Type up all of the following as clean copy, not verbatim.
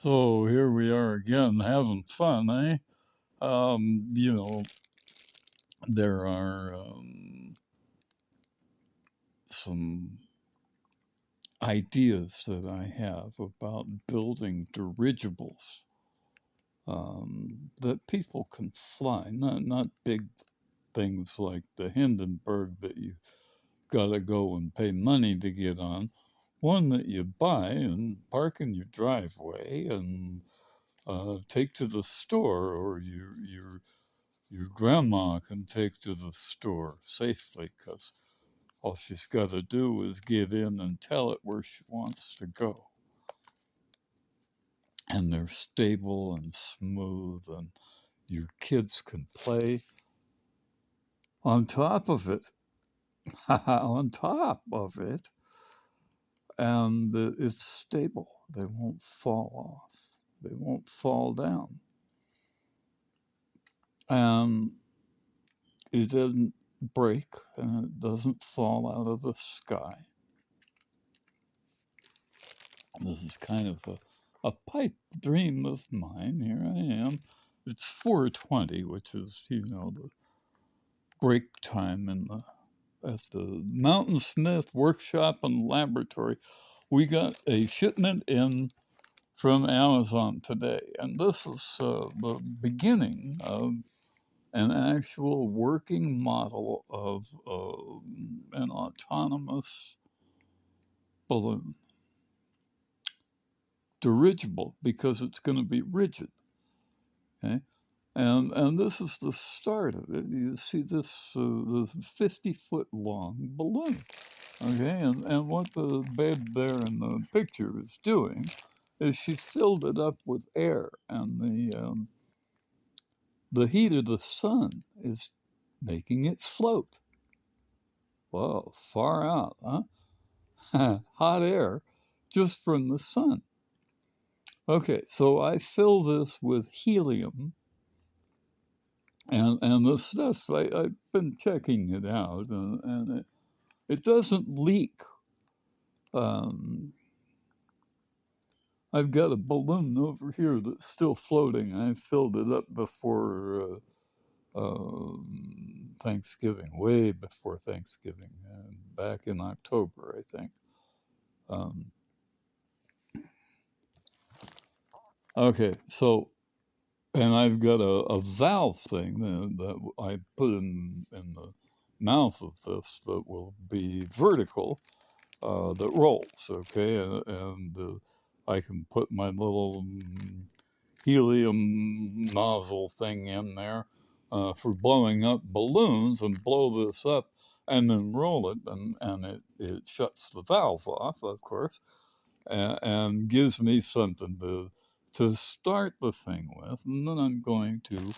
So here we are again having fun, eh? You know, there are some ideas that I have about building dirigibles that people can fly, not big things like the Hindenburg that you gotta go and pay money to get on. One that you buy and park in your driveway and take to the store, or your grandma can take to the store safely, because all she's got to do is get in and tell it where she wants to go. And they're stable and smooth, and your kids can play on top of it. On top of it. And it's stable. They won't fall off, they won't fall down. And it doesn't break, and it doesn't fall out of the sky. This is kind of a pipe dream of mine. Here I am. It's 4:20, which is, the break time at the Mountain Smith workshop and laboratory. We got a shipment in from Amazon today, and this is the beginning of an actual working model of an autonomous balloon, dirigible, because it's going to be rigid. Okay, and this is the start of it. You see this 50-foot long balloon. Okay, and what the babe there in the picture is doing is she filled it up with air, and the heat of the sun is making it float. Whoa, far out, huh? Hot air just from the sun. Okay, so I fill this with helium, and the stuff, I've been checking it out, and it doesn't leak. Um, I've got a balloon over here that's still floating. I filled it up before Thanksgiving, way before Thanksgiving, back in October, I think. Um, okay, so, and I've got a valve thing that I put in the mouth of this that will be vertical, that rolls, okay, and I can put my little helium nozzle thing in there for blowing up balloons, and blow this up and then roll it, and it shuts the valve off, of course, and gives me something to start the thing with, and then I'm going to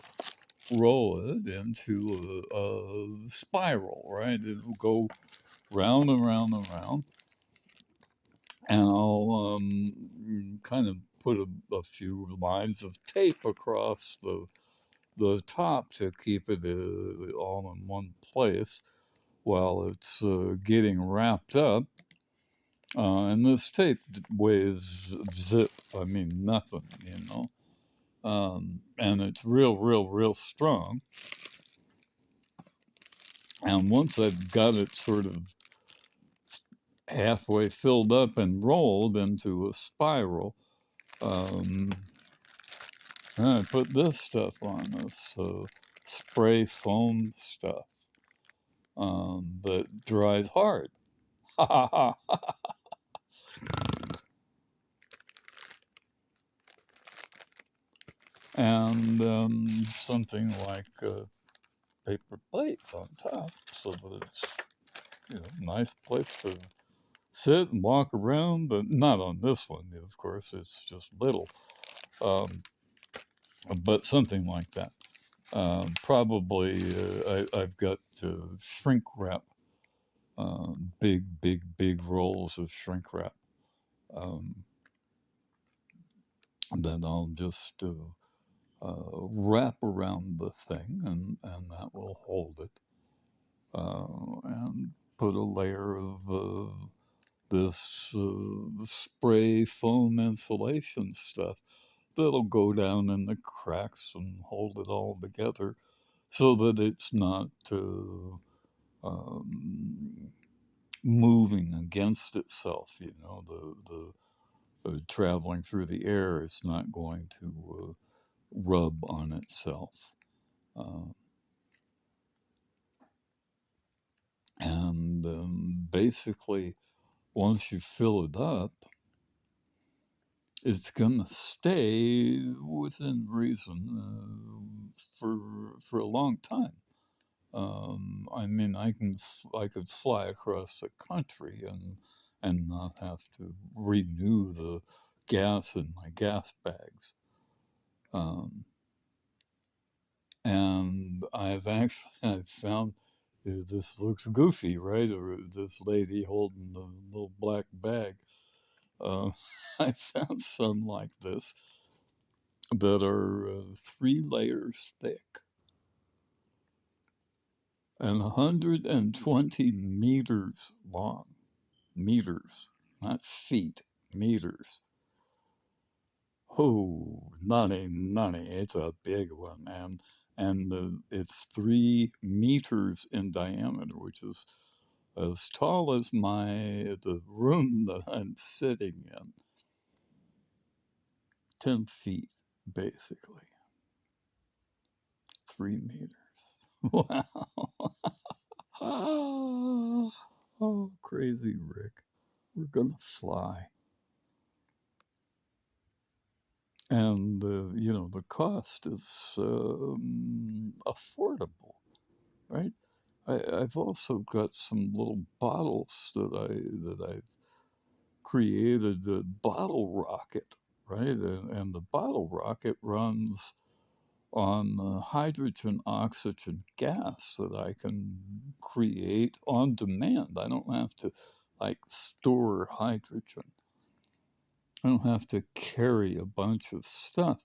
roll it into a spiral, right? It'll go round and round and round, and I'll kind of put a few lines of tape across the top to keep it all in one place while it's getting wrapped up. And this tape weighs zip, I mean nothing, and it's real strong. And once I've got it sort of halfway filled up and rolled into a spiral, um, I put this stuff on, this spray foam stuff that dries hard. And something like paper plates on top, so that it's nice place to sit and walk around, but not on this one, of course. It's just little, um, but something like that. Probably I've got shrink wrap, big rolls of shrink wrap, um, that I'll just wrap around the thing, and that will hold it, and put a layer of this spray foam insulation stuff that'll go down in the cracks and hold it all together so that it's not um, moving against itself. You know, the traveling through the air, it's not going to rub on itself. Uh, and basically, once you fill it up, it's gonna stay within reason for a long time. I mean, I could fly across the country and not have to renew the gas in my gas bags. Um, and I've found this looks goofy, right? Or this lady holding the little black bag. Uh, I found some like this that are 3 layers thick and 120 meters long. Meters, not feet, meters. Oh, nutty, nutty. It's a big one, it's 3 meters in diameter, which is as tall as the room that I'm sitting in. 10 feet, basically. 3 meters. Wow. Oh, crazy Rick. We're gonna fly. And the cost is affordable, right? I've also got some little bottles that I've created, a bottle rocket, right? And the bottle rocket runs on hydrogen oxygen gas that I can create on demand. I don't have to like store hydrogen. I don't have to carry a bunch of stuff.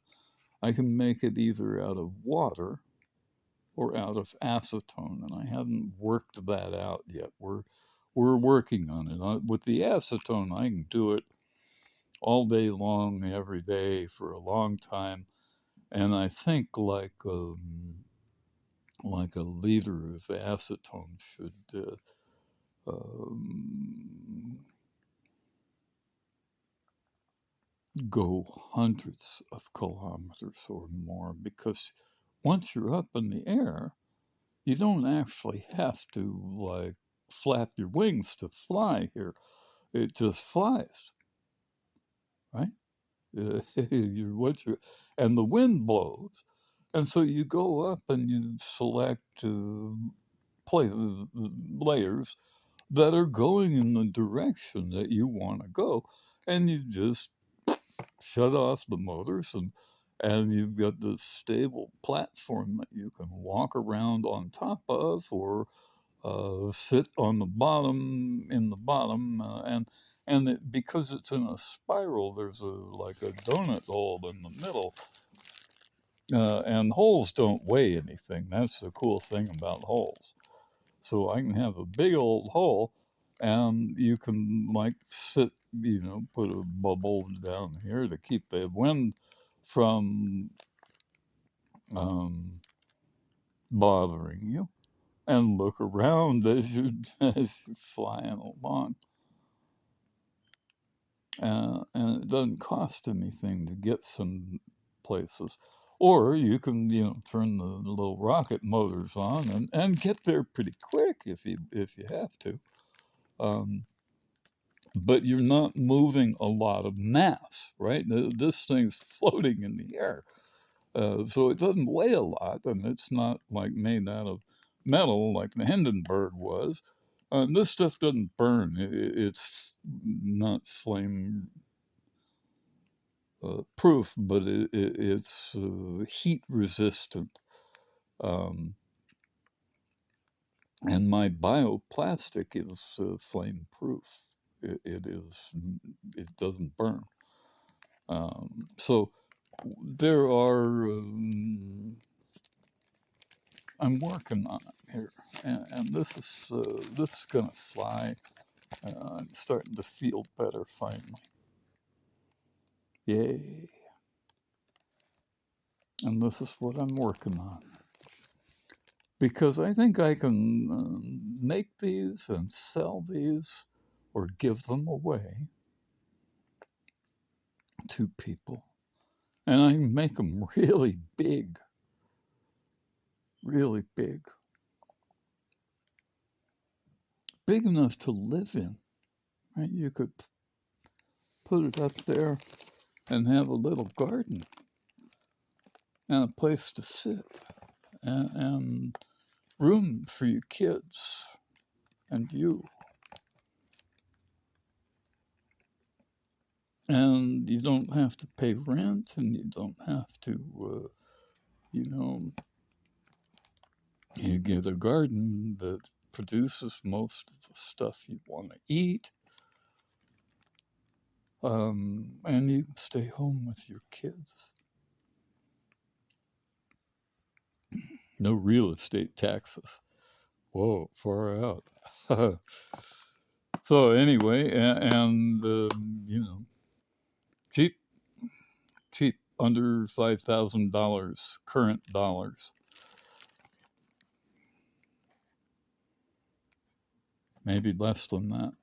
I can make it either out of water or out of acetone, and I haven't worked that out yet. We're working on it. With the acetone, I can do it all day long, every day for a long time, and I think like a liter of acetone should um, go hundreds of kilometers or more, because once you're up in the air, you don't actually have to like flap your wings to fly here. It just flies, right? And the wind blows, and so you go up and you select layers that are going in the direction that you want to go, and you just shut off the motors, and you've got this stable platform that you can walk around on top of, or sit on the bottom in the bottom, because it's in a spiral, there's like a donut hole in the middle, and holes don't weigh anything. That's the cool thing about holes. So I can have a big old hole, and you can like sit, put a bubble down here to keep the wind from um, bothering you, and look around as as you're flying along. And it doesn't cost anything to get some places. Or you can, turn the little rocket motors on and get there pretty quick if you have to. Um, but you're not moving a lot of mass, right? This thing's floating in the air. So it doesn't weigh a lot, and it's not like made out of metal like the Hindenburg was. This stuff doesn't burn. It's not flame proof, but it's heat resistant. Um, and my bioplastic is flame proof. It doesn't burn. So there are, I'm working on it here, and this is gonna fly I'm starting to feel better finally. Yay. And this is what I'm working on. Because I think I can make these and sell these or give them away to people. And I can make them really big, really big. Big enough to live in. Right? You could put it up there and have a little garden and a place to sit and room for your kids and you. And you don't have to pay rent and you don't have to, you know, you get a garden that produces most of the stuff you want to eat. And you can stay home with your kids. No real estate taxes. Whoa, far out. So anyway, and you know, cheap, cheap, under $5,000 current dollars. Maybe less than that.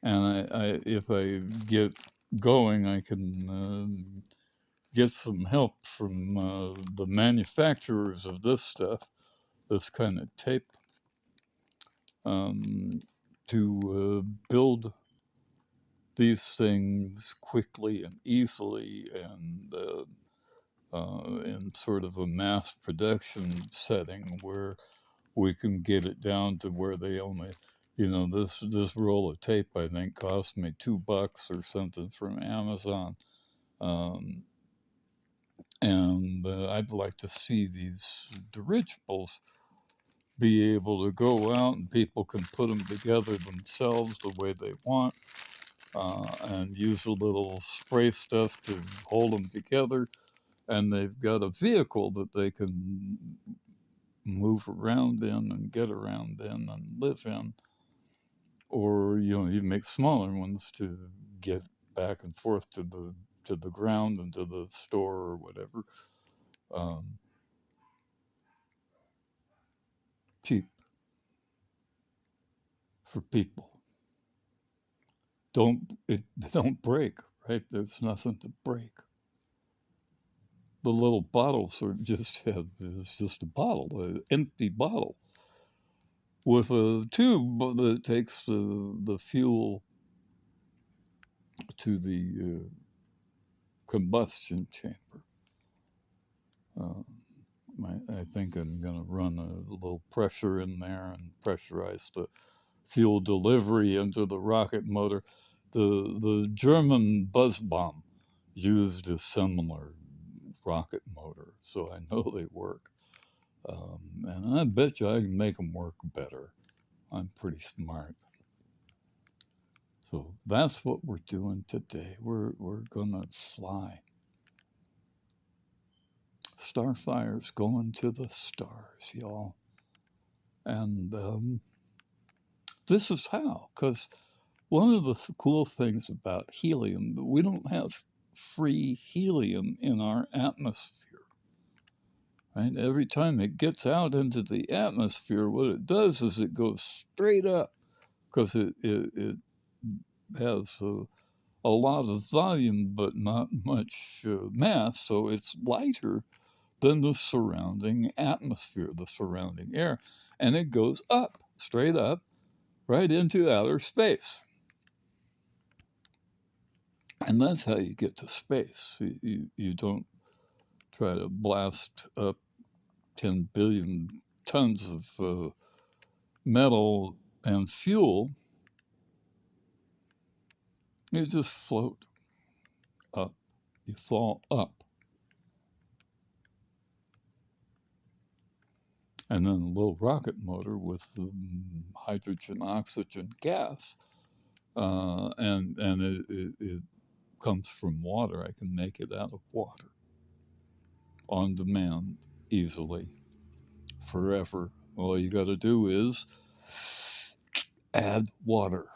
And if I get going, I can get some help from the manufacturers of this stuff, this kind of tape, to build these things quickly and easily and in sort of a mass production setting where we can get it down to where they only, you know, this roll of tape I think cost me $2 or something from Amazon, and I'd like to see these dirigibles be able to go out and people can put them together themselves the way they want, and use a little spray stuff to hold them together, and they've got a vehicle that they can move around in and get around in and live in, or you know, you make smaller ones to get back and forth to the ground and to the store or whatever. Um, Cheap for people. Don't break, right? There's nothing to break. The little bottles are it's just a bottle, an empty bottle with a tube that takes the fuel to the combustion chamber. Uh, I think I'm going to run a little pressure in there and pressurize the fuel delivery into the rocket motor. The German buzz bomb used a similar rocket motor, so I know they work. And I bet you I can make them work better. I'm pretty smart. So that's what we're doing today. We're gonna fly. Starfire's going to the stars, y'all. And this is how, because one of the cool things about helium, we don't have free helium in our atmosphere. Right? Every time it gets out into the atmosphere, what it does is it goes straight up because it has a lot of volume but not much mass, so it's lighter than the surrounding atmosphere, the surrounding air, and it goes up, straight up, right into outer space. And that's how you get to space. You don't try to blast up 10 billion tons of metal and fuel. You just float up. You fall up. And then a little rocket motor with hydrogen, oxygen gas, and it comes from water. I can make it out of water on demand easily, forever. All you got to do is add water.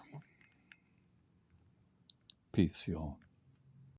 Peace, y'all.